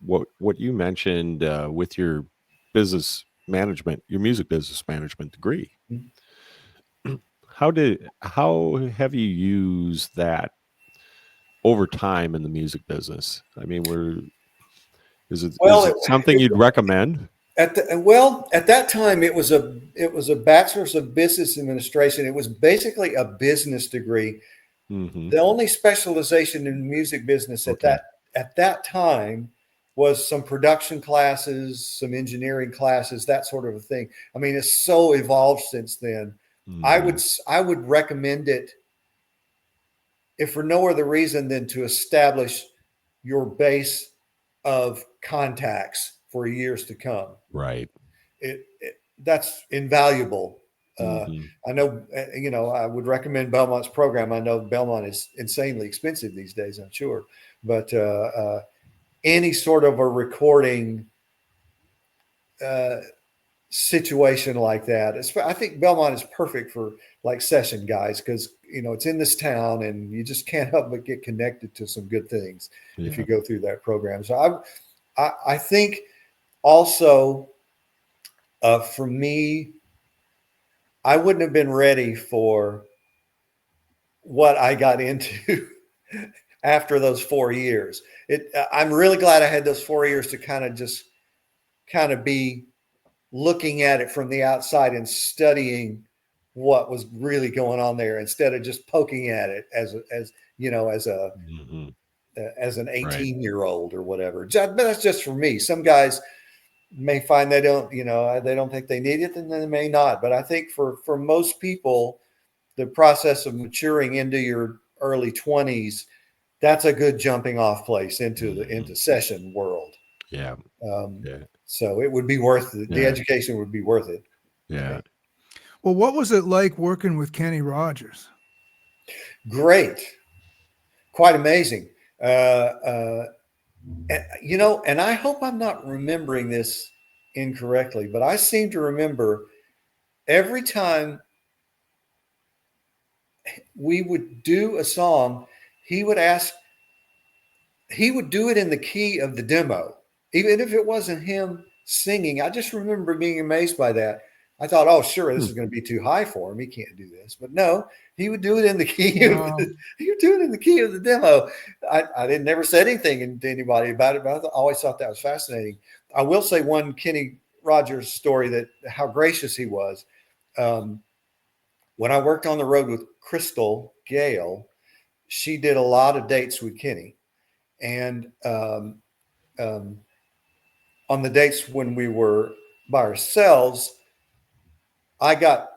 What you mentioned with your business management, your music business management degree. How have you used that over time in the music business? I mean, is Well, it something you'd recommend? at that time it was a bachelor's of business administration. It was basically a business degree. Mm-hmm. The only specialization in music business Okay. at that time was some production classes, some engineering classes, that sort of a thing. I mean, it's so evolved since then. Mm-hmm. I would recommend it if for no other reason than to establish your base of contacts for years to come. Right. That's invaluable. Mm-hmm. I know, I would recommend Belmont's program. I know Belmont is insanely expensive these days, I'm sure, but any sort of a recording situation like that, I think Belmont is perfect for like session guys because it's in this town and you just can't help but get connected to some good things if you Yeah. go through that program. So I think also for me, I wouldn't have been ready for what I got into after those 4 years. I'm really glad I had those 4 years to kind of be looking at it from the outside and studying what was really going on there instead of just poking at it as Mm-hmm. as an Right. 18-year-old or whatever. But that's just for me. Some guys may find they don't think they need it, and they may not. But I think for most people, the process of maturing into your early 20s that's a good jumping off place into session world. Yeah. Um, Yeah. So it would be worth it. The Yeah. education would be worth it. Yeah. Right? Well, what was it like working with Kenny Rogers? Great. Quite amazing. And I hope I'm not remembering this incorrectly, but I seem to remember every time we would do a song, he would do it in the key of the demo, even if it wasn't him singing. I just remember being amazed by that. I thought, oh, sure, this is going to be too high for him. He can't do this. But no, he would do it in the key. Wow. He would do it in the key of the demo. I didn't never said anything to anybody about it, but I always thought that was fascinating. I will say one Kenny Rogers story, that how gracious he was. When I worked on the road with Crystal Gale, she did a lot of dates with Kenny. And on the dates when we were by ourselves, I got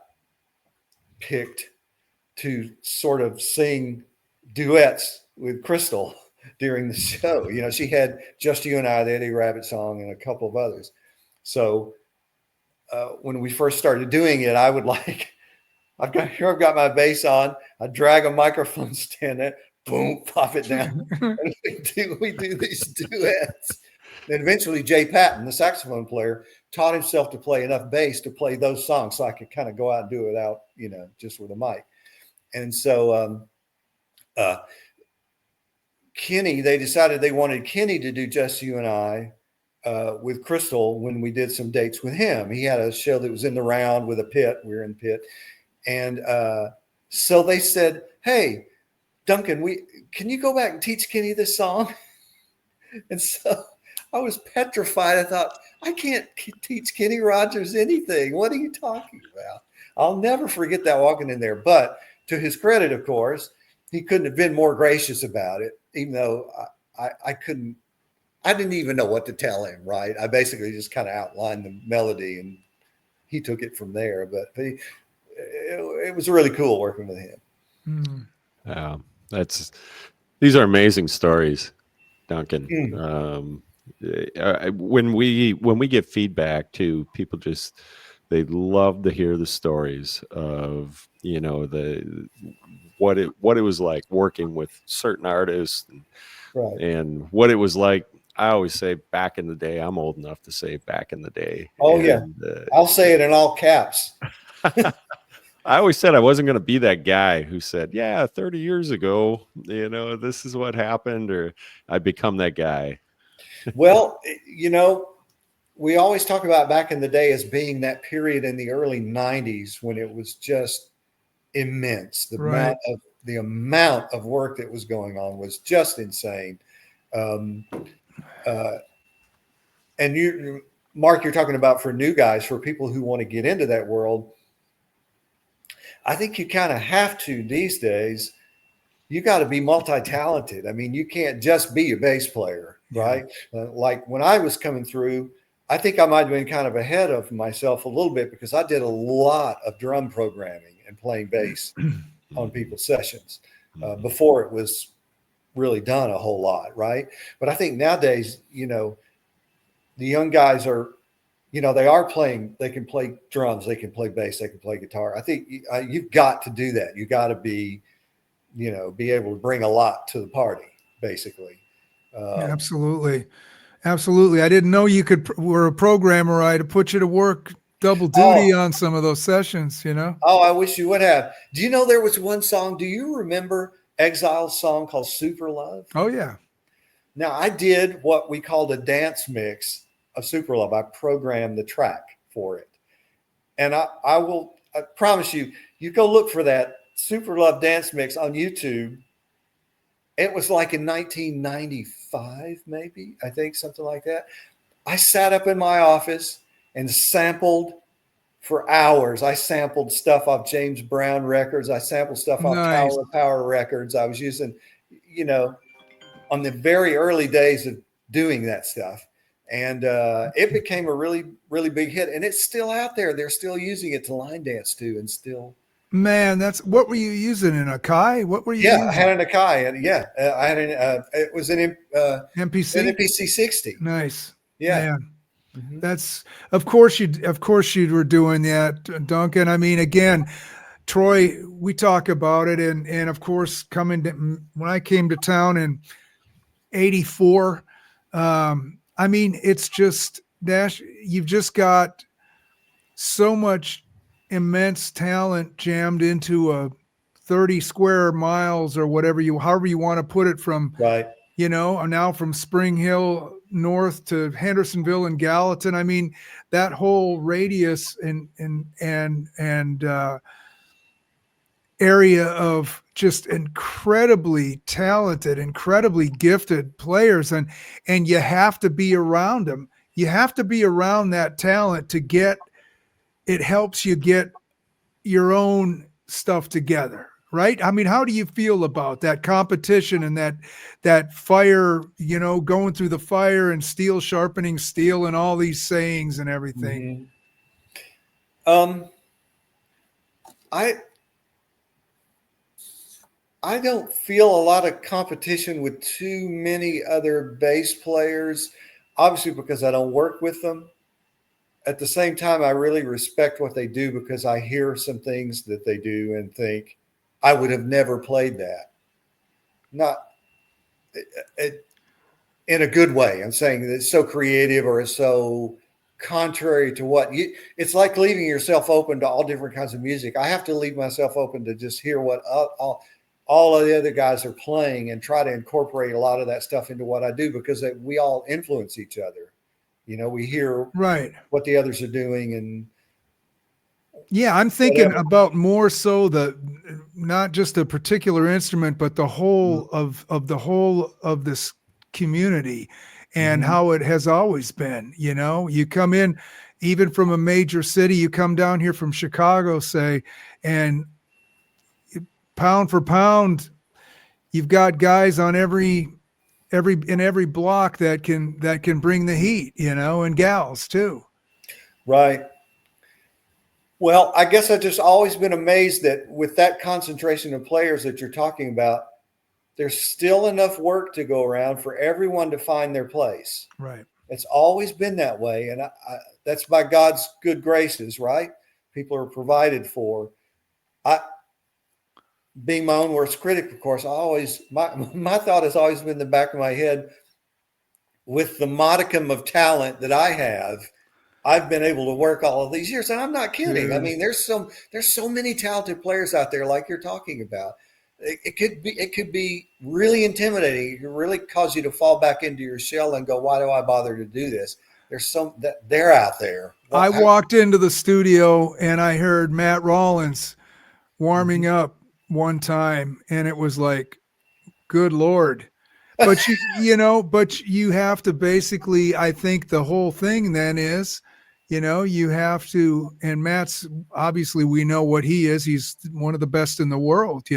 picked to sort of sing duets with Crystal during the show. You know, she had Just You and I, the Eddie Rabbit song, and a couple of others. So when we first started doing it, I would I've got my bass on, I drag a microphone stand in, boom, pop it down. And we do these duets. And eventually Jay Patton, the saxophone player, taught himself to play enough bass to play those songs so I could kind of go out and do it without, just with a mic. And so Kenny, they decided they wanted Kenny to do Just You and I with Crystal when we did some dates with him. He had a show that was in the round with a pit. We were in pit. And so they said, hey, Duncan, can you go back and teach Kenny this song? And so I was petrified. I thought, I can't teach Kenny Rogers anything. What are you talking about? I'll never forget that walking in there. But to his credit, of course, he couldn't have been more gracious about it, even though I didn't even know what to tell him, right? I basically just kind of outlined the melody and he took it from there. But it was really cool working with him. These are amazing stories, Duncan. When we get feedback too, people they love to hear the stories of what it was like working with certain artists and what it was like. I always say back in the day. I'm old enough to say back in the day. Yeah, I'll say it in all caps. I always said I wasn't going to be that guy who said, yeah, 30 years ago, this is what happened, or I'd become that guy. Well, we always talk about back in the day as being that period in the early 90s when it was just immense. The amount of work that was going on was just insane. And Mark, you're talking about for new guys, for people who want to get into that world. I think you kind of have to these days. You got to be multi-talented. I mean, you can't just be a bass player, right? Like when I was coming through, I think I might have been kind of ahead of myself a little bit because I did a lot of drum programming and playing bass on people's sessions before it was really done a whole lot, right? But I think nowadays, the young guys are, they are playing, they can play drums, they can play bass, they can play guitar. I think you've got to do that. You got to be able to bring a lot to the party, basically. Absolutely. I didn't know you were a programmer. I'd put you to work double duty on some of those sessions, Oh, I wish you would have. Do you know there was one song? Do you remember Exile's song called Super Love? Oh, yeah. Now, I did what we called a dance mix of Super Love. I programmed the track for it. And I promise you, you go look for that Super Love dance mix on YouTube. It was like in 1995, maybe, I think, something like that. I sat up in my office and sampled for hours. I sampled stuff off James Brown records. I sampled stuff off Tower of Power records. I was using, on the very early days of doing that stuff. And it became a really, really big hit. And it's still out there. They're still using it to line dance to and still Man, that's what were you using in a Kai? What were you Yeah, using? I had an Akai, and I had it was an MPC? MPC 60. Nice. Yeah. Man. Mhm. That's of course you were doing that, Duncan. I mean, again, Troy, we talk about it, and of course, when I came to town in '84, I mean, it's just you've just got so much immense talent jammed into a 30 square miles or however you want to put it, from Right. now from Spring Hill north to Hendersonville and Gallatin. I mean, that whole radius and area of just incredibly talented, incredibly gifted players, and you have to be around them. You have to be around that talent to get it. Helps you get your own stuff together, right? I mean, how do you feel about that competition and that fire, going through the fire and steel sharpening steel and all these sayings and everything? Mhm. I don't feel a lot of competition with too many other bass players, obviously because I don't work with them. At the same time, I really respect what they do because I hear some things that they do and think I would have never played that. Not it, in a good way. I'm saying that it's so creative or it's so contrary to what you. It's like leaving yourself open to all different kinds of music. I have to leave myself open to just hear what all of the other guys are playing and try to incorporate a lot of that stuff into what I do because we all influence each other. We hear Right. what the others are doing and Yeah, I'm thinking whatever. about more so not just a particular instrument, but the whole of this community and Mm-hmm. how it has always been. You come in even from a major city, you come down here from Chicago, say, and pound for pound, you've got guys on every block that can bring the heat, and gals too. Right. Well, I guess I've just always been amazed that with that concentration of players that you're talking about, there's still enough work to go around for everyone to find their place. Right. It's always been that way. And that's by God's good graces, right? People are provided for. I, being my own worst critic, of course, my thought has always been in the back of my head with the modicum of talent that I have. I've been able to work all of these years, and I'm not kidding. I Dude. mean, there's so many talented players out there, like you're talking about. It could be really intimidating. It could really cause you to fall back into your shell and go, "Why do I bother to do this?" There's some that they're out there. I walked into the studio and I heard Matt Rollins warming up one time, and it was like, good Lord. But but you have to basically, I think the whole thing then is, you have to, and Matt's obviously, we know what he is. He's one of the best in the world,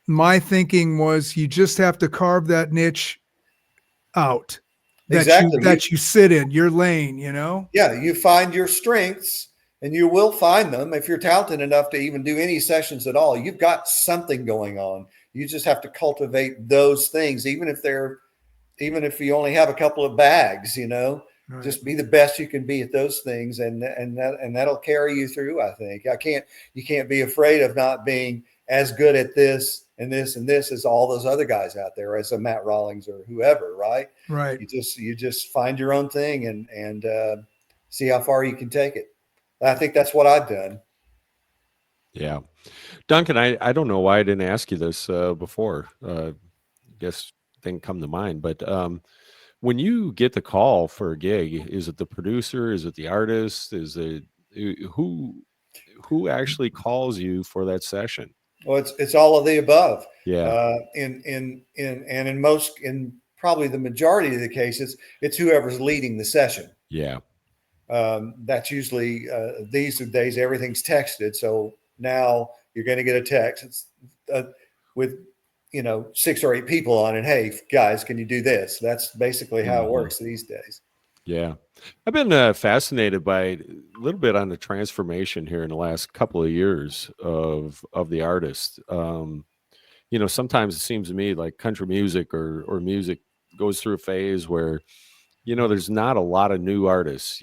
my thinking was you just have to carve that niche out Exactly. that you sit in your lane, Yeah, you find your strengths, and you will find them if you're talented enough to even do any sessions at all. You've got something going on. You just have to cultivate those things, even if you only have a couple of bags. Right. Just be the best you can be at those things, and that'll carry you through. I think you can't be afraid of not being as good at this and this and this as all those other guys out there, as a Matt Rawlings or whoever, right? Right. You just find your own thing and see how far you can take it. I think that's what I've done. Yeah. Duncan, I don't know why I didn't ask you this before. I guess didn't come to mind, but when you get the call for a gig, is it the producer? Is it the artist? Is it who actually calls you for that session? Well, it's all of the above. Yeah. In probably the majority of the cases, it's whoever's leading the session. Yeah. That's usually these days everything's texted. So now you're going to get a text. It's with 6 or 8 people on it. Hey guys, can you do this? That's basically how it works these days. Yeah. I've been fascinated by a little bit on the transformation here in the last couple of years of the artist. Sometimes it seems to me like country music or music goes through a phase where, there's not a lot of new artists,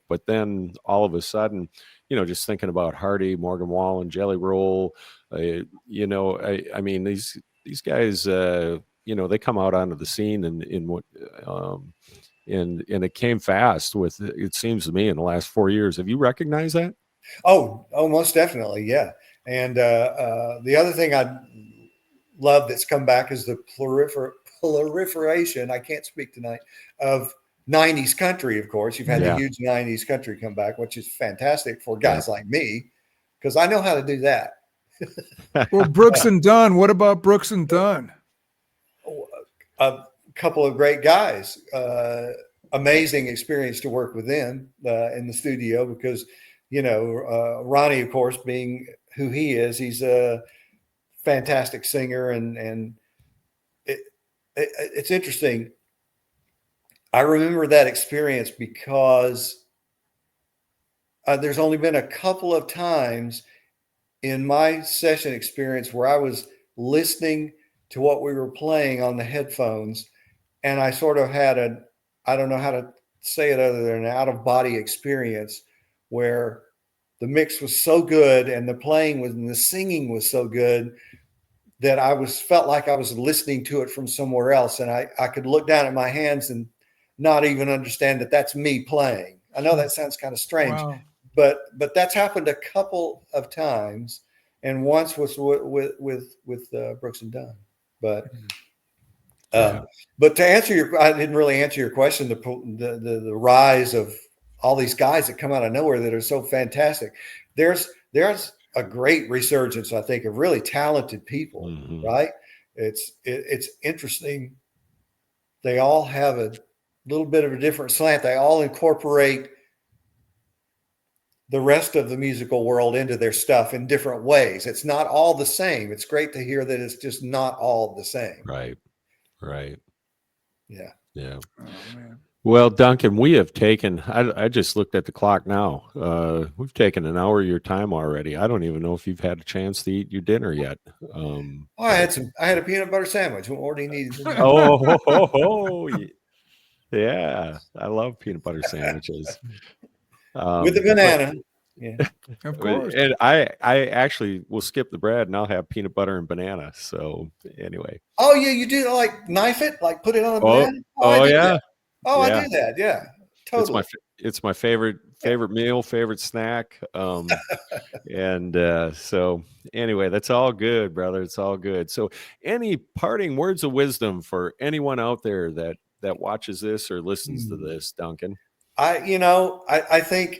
but then all of a sudden, just thinking about Hardy, Morgan Wallen, Jelly Roll, I mean, these guys, they come out onto the scene in what, and it came fast with, it seems to me, in the last 4 years. Have you recognized that? Oh, most definitely. Yeah. And the other thing I love that's come back is the proliferation, I can't speak tonight, of 90s country. Of course, you've had the huge 90s country come back, which is fantastic for guys like me, because I know how to do that. Well, Brooks and Dunn, what about Brooks and Dunn? A couple of great guys. Amazing experience to work with them in the studio, because Ronnie, of course, being who he is, he's a fantastic singer, and it's interesting. I remember that experience because there's only been a couple of times in my session experience where I was listening to what we were playing on the headphones, and I sort of had I don't know how to say it other than an out-of-body experience, where the mix was so good and the playing and the singing was so good that I felt like I was listening to it from somewhere else, and I could look down at my hands and not even understand that that's me playing. I know that sounds kind of strange, Wow. but that's happened a couple of times, and once was with Brooks and Dunn. But to answer I didn't really answer your question. The rise of all these guys that come out of nowhere that are so fantastic. There's a great resurgence, I think, of really talented people. Right? It's interesting. They all have a little bit of a different slant. They all incorporate the rest of the musical world into their stuff in different ways. It's not all the same. It's great to hear that it's just not all the same. Right. Yeah. Oh, man. Well, Duncan, we have taken, I just looked at the clock now. We've taken an hour of your time already. I don't even know if you've had a chance to eat your dinner yet. I had a peanut butter sandwich. What more do you need? Yeah. I love peanut butter sandwiches. With the banana. Yeah. Of course. And I actually will skip the bread and I'll have peanut butter and banana. So anyway. Oh yeah, you do like knife it, like put it on a banana? Yeah. That. I do that. Yeah, totally. It's my favorite meal, favorite snack. And so anyway, that's all good, brother. It's all good. So any parting words of wisdom for anyone out there that watches this or listens to this, Duncan? I think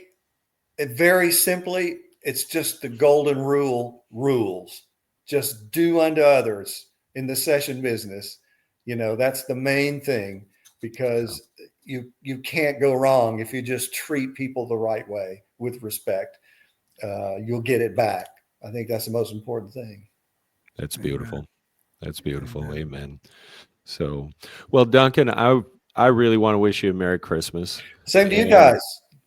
it very simply, it's just the golden rules. Just do unto others in the session business. That's the main thing, because you can't go wrong if you just treat people the right way with respect. You'll get it back. I think that's the most important thing. That's beautiful. That's beautiful. Amen. So, well, Duncan, I really want to wish you a Merry Christmas. Same to you guys.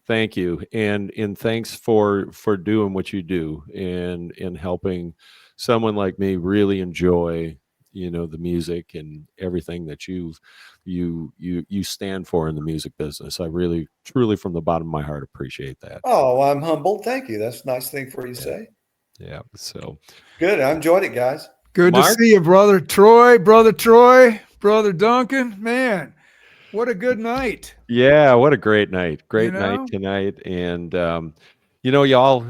Thank you. And thanks for doing what you do and helping someone like me really enjoy, the music and everything that you stand for in the music business. I really, truly, from the bottom of my heart, appreciate that. Oh, I'm humbled. Thank you. That's a nice thing for you to say. Yeah. So good. I enjoyed it, guys. Good Mark? to see you, brother Troy, brother Duncan. Man, what a good night. Yeah, what a great night. Great night tonight. And y'all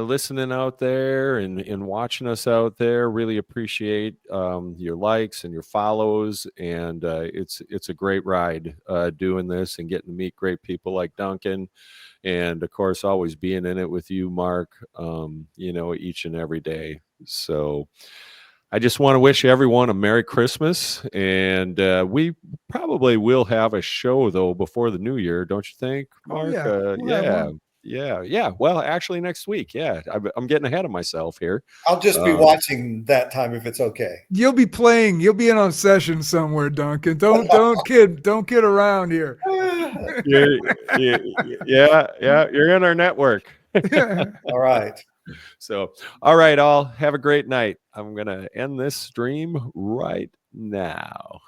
listening out there and watching us out there, really appreciate your likes and your follows. And it's a great ride doing this and getting to meet great people like Duncan. And of course, always being in it with you, Mark, each and every day. So I just want to wish everyone a Merry Christmas. And we probably will have a show, though, before the new year, don't you think, Mark? Yeah. Well, actually, next week. Yeah, I'm getting ahead of myself here. I'll just be watching that time if it's okay. You'll be playing. You'll be in on session somewhere, Duncan. Don't kid around here. You're in our network. All right. So, all right, all have a great night. I'm going to end this stream right now.